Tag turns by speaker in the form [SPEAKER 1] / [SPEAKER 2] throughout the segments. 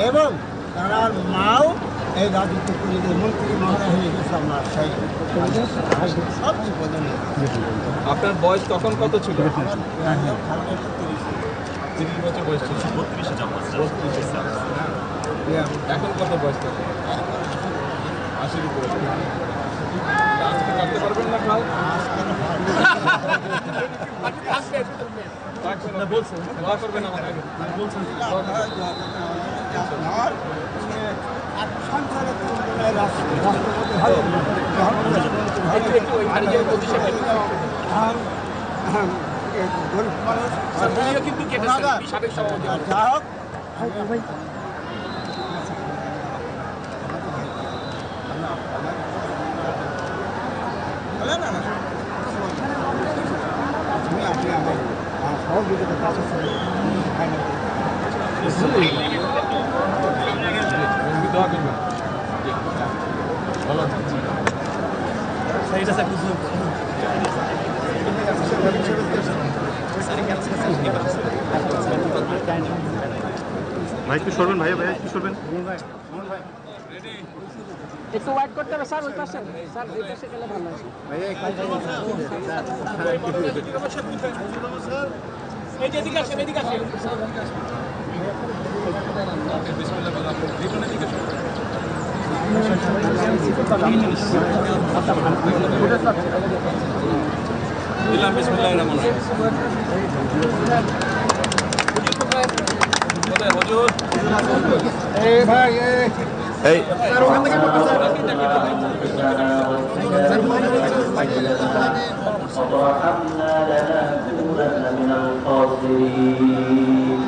[SPEAKER 1] এবং তার মাও এই রাজত্ব পরিষদের মন্ত্রী মহোদয় হয়ে গেছে আমরা সেই সব পদে নিয়ে।
[SPEAKER 2] আপনার বয়স তখন কত ছিল?
[SPEAKER 1] 30
[SPEAKER 2] বছর বয়স ছিল।
[SPEAKER 3] 32-এ জন্ম।
[SPEAKER 2] এখন কত বয়স থাকে? 80-এর উপরে। আজকে কাটতে পারবেন না খাল? বলছেন দোয়া করবেন আমাকে। বলছেন দোয়া করবেন। ভালো আছেন?
[SPEAKER 4] ভাই একটু সরবেন, ভাইয়া একটু সরবেন।
[SPEAKER 5] একটু ওয়েট করতে হবে স্যার, ওই পাশে স্যার, ওই পাশে গেলে ভালো আছে। এই যে এদিকে আসেন, এদিকে আসেন।
[SPEAKER 2] বিসমিল্লাহ বলে আপনি জীবনে দিকে দিলাম। বিসমিল্লাহির রহমানির রহিম। কোথায় হুজুর?
[SPEAKER 1] এই ভাই
[SPEAKER 4] এই
[SPEAKER 1] স্যার ওখান থেকে
[SPEAKER 6] وضربنا لنكونن من الخاسرين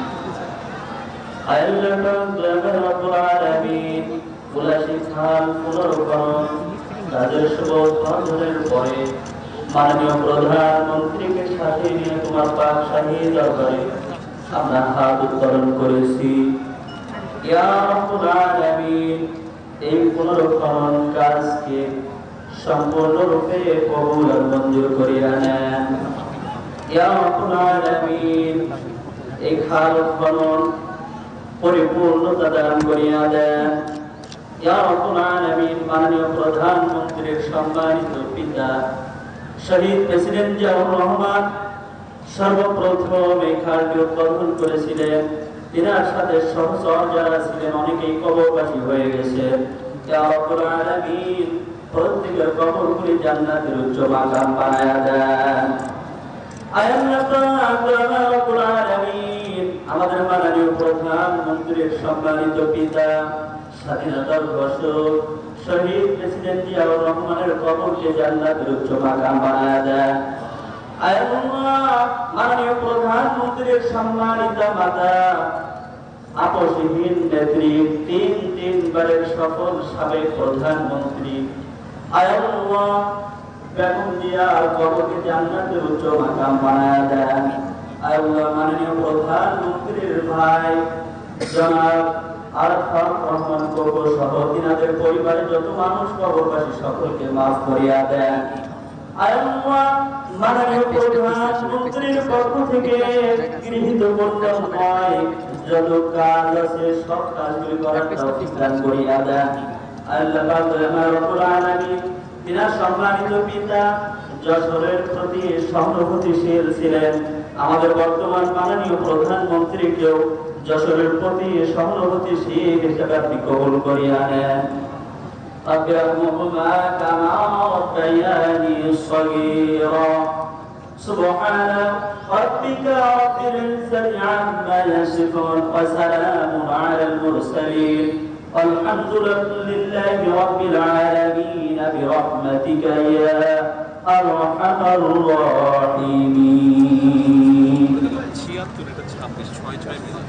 [SPEAKER 6] رب العالمين বলে শিক্ষার পুনর্গঠন রাজস্ব বন্ধনের পরে মাননীয় প্রধানমন্ত্রীকে সাথে নিয়ে তোমার পাক শাহী দরবারে আমরা হাত উত্তোলন করেছি। ইয়া রাব্বুল আলামিন, এই পুনর্গঠন কাজকে সম্পূর্ণরূপে কবুল আর মঞ্জুর করিয়া নেন। ইয়া রাব্বুল আলামিন, এই খাল খনন পরিপূর্ণতা দান করিয়া দেন। ইয়া রাব্বুল আলামিন, মাননীয় প্রধানমন্ত্রীর সম্মানিত পিতা শহীদ প্রেসিডেন্ট জিয়াউর রহমান সর্বপ্রথম এই খালটি উদ্বোধন করেছিলেন। তিনার সাথে সহচর যারা ছিলেন অনেকেই কবরবাসী হয়ে গেছে। ইয়া রাব্বুল আলামিন, প্রত্যেকের কবরগুলি জান্নাতের উচ্চ মাকাম বানায়া দেন। আমাদের মাননীয় প্রধানমন্ত্রীর সম্মানিত পিতা স্বাধীনতার ঘোষক শহীদ প্রেসিডেন্ট জিয়াউর রহমানের কবরকে জান্নাতের উচ্চ মাকাম বানায়া দেন। মাননীয় প্রধানমন্ত্রীর সম্মানিত মাতা আপসহীন নেত্রী তিনবারের সফল সাবেক প্রধানমন্ত্রী আয়াল্লাহ বেগম জিয়ার কবরকে জান্নাতের উচ্চ মাকাম বানায়া দেন। আয়াল্লাহ মাননীয় প্রধানমন্ত্রীর ভাই জনাব আরফাত রহমান কোকো সহ তিনাদের পরিবারের যত মানুষ কবরবাসী সকলকে মাফ করিয়া দেন। আয়াল্লাহ মাননীয় প্রধানমন্ত্রীর পক্ষ থেকে গৃহীত কল্যাণময় যত কাজ আছে সব কাজগুলি করার তৌফিক দান করিয়া দেন। আল্লাহ পাক রব্বুল আলামিন তিনার সম্মানিত পিতা যশোরের প্রতি সহানুভূতিশীল ছিলেন। আমাদের বর্তমান মাননীয় প্রধানমন্ত্রীকেও যশোরের প্রতি সহানুভূতিশীল হিসেবে আপনি কবুল করিয়া নেন। أكرمهما كما ربياني صغيرا سبحان ربك رب العزة عما يصفون وسلام على المرسلين والحمد لله رب العالمين برحمتك يا أرحم الراحمين.
[SPEAKER 2] 76 এটা 26 6 6 মিনিট।